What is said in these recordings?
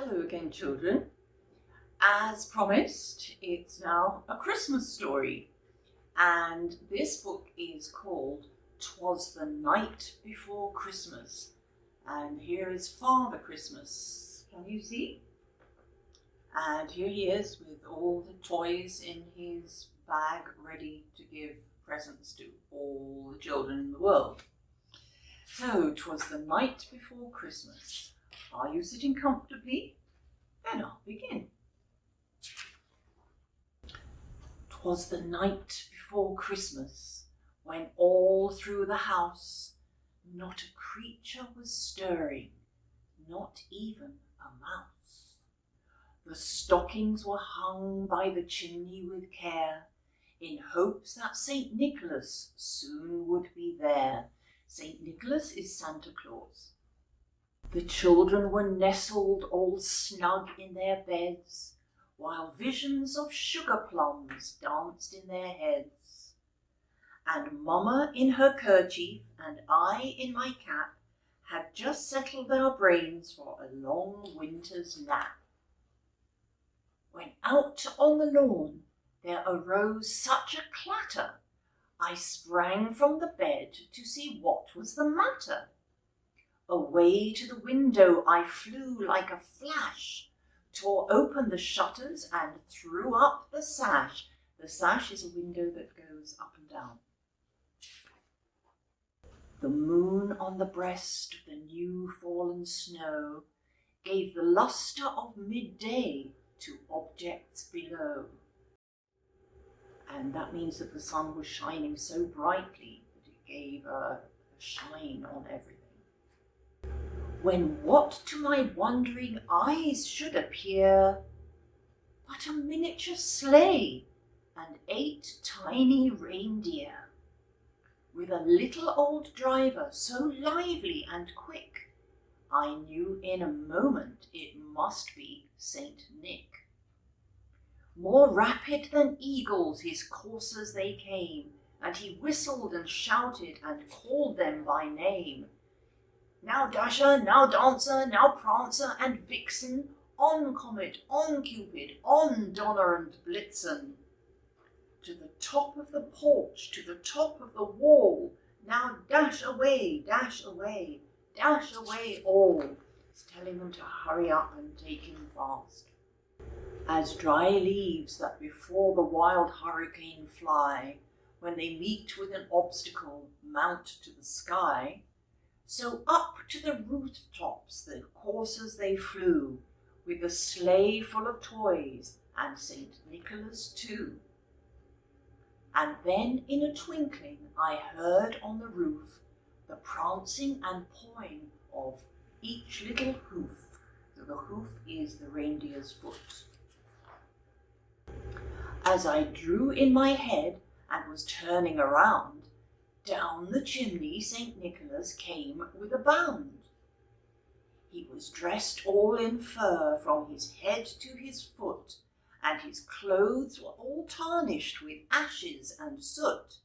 Hello again, children. As promised, it's now a Christmas story, and this book is called Twas the Night Before Christmas, and here is Father Christmas. Can you see? And here he is with all the toys in his bag, ready to give presents to all the children in the world. So, 'twas the night before Christmas. Are you sitting comfortably? Then I'll begin. 'Twas the night before Christmas, when all through the house not a creature was stirring, not even a mouse. The stockings were hung by the chimney with care, in hopes that St. Nicholas soon would be there. St. Nicholas is Santa Claus. The children were nestled all snug in their beds, while visions of sugar plums danced in their heads. And Mamma in her kerchief and I in my cap had just settled our brains for a long winter's nap. When out on the lawn there arose such a clatter, I sprang from the bed to see what was the matter. Away to the window I flew like a flash, tore open the shutters and threw up the sash. The sash is a window that goes up and down. The moon on the breast of the new fallen snow gave the lustre of midday to objects below. And that means that the sun was shining so brightly that it gave a shine on everything. When what to my wondering eyes should appear but a miniature sleigh and 8 tiny reindeer, with a little old driver so lively and quick, I knew in a moment it must be Saint Nick. More rapid than eagles his coursers they came, and he whistled and shouted and called them by name. Now Dasher, now Dancer, now Prancer and Vixen, on Comet, on Cupid, on Donner and Blitzen. To the top of the porch, to the top of the wall, now dash away, dash away, dash away all. It's telling them to hurry up and take him fast. As dry leaves that before the wild hurricane fly, when they meet with an obstacle, mount to the sky, so up to the rooftops the coursers they flew, with the sleigh full of toys, and St. Nicholas too. And then in a twinkling I heard on the roof the prancing and pawing of each little hoof. So the hoof is the reindeer's foot. As I drew in my head and was turning around, down the chimney St. Nicholas came with a bound. He was dressed all in fur from his head to his foot, and his clothes were all tarnished with ashes and soot.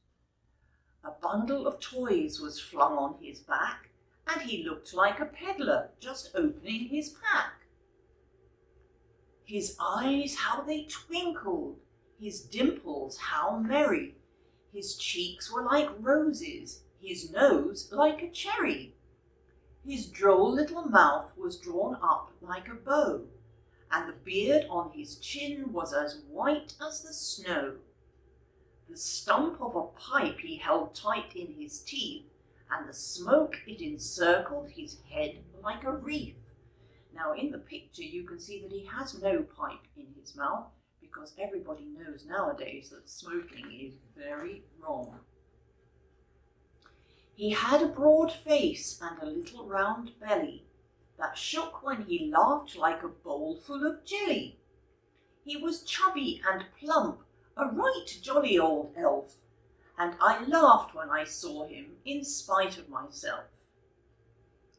A bundle of toys was flung on his back, and he looked like a peddler just opening his pack. His eyes, how they twinkled, his dimples, how merry. His cheeks were like roses, his nose like a cherry. His droll little mouth was drawn up like a bow, and the beard on his chin was as white as the snow. The stump of a pipe he held tight in his teeth, and the smoke it encircled his head like a wreath. Now in the picture you can see that he has no pipe in his mouth, because everybody knows nowadays that smoking is very wrong. He had a broad face and a little round belly that shook when he laughed like a bowl full of jelly. He was chubby and plump, a right jolly old elf, and I laughed when I saw him in spite of myself.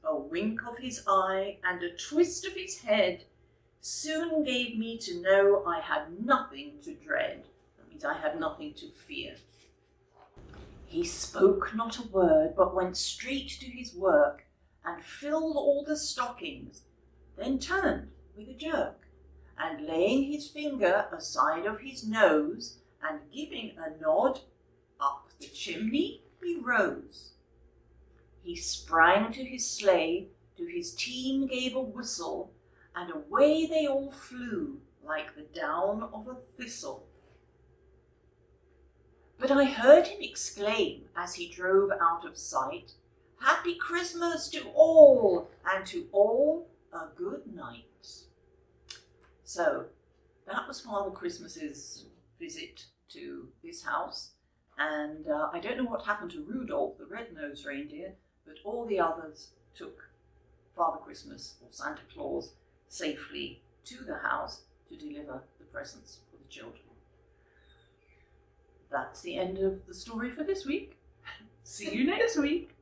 A wink of his eye and a twist of his head soon gave me to know I had nothing to dread. That means I had nothing to fear. He spoke not a word, but went straight to his work and filled all the stockings, then turned with a jerk, and laying his finger aside of his nose and giving a nod, up the chimney he rose. He sprang to his sleigh, to his team gave a whistle, and away they all flew like the down of a thistle. But I heard him exclaim as he drove out of sight, "Happy Christmas to all, and to all a good night." So that was Father Christmas's visit to this house, and I don't know what happened to Rudolph, the red-nosed reindeer, but all the others took Father Christmas, or Santa Claus, safely to the house to deliver the presents for the children. That's the end of the story for this week. See you next week.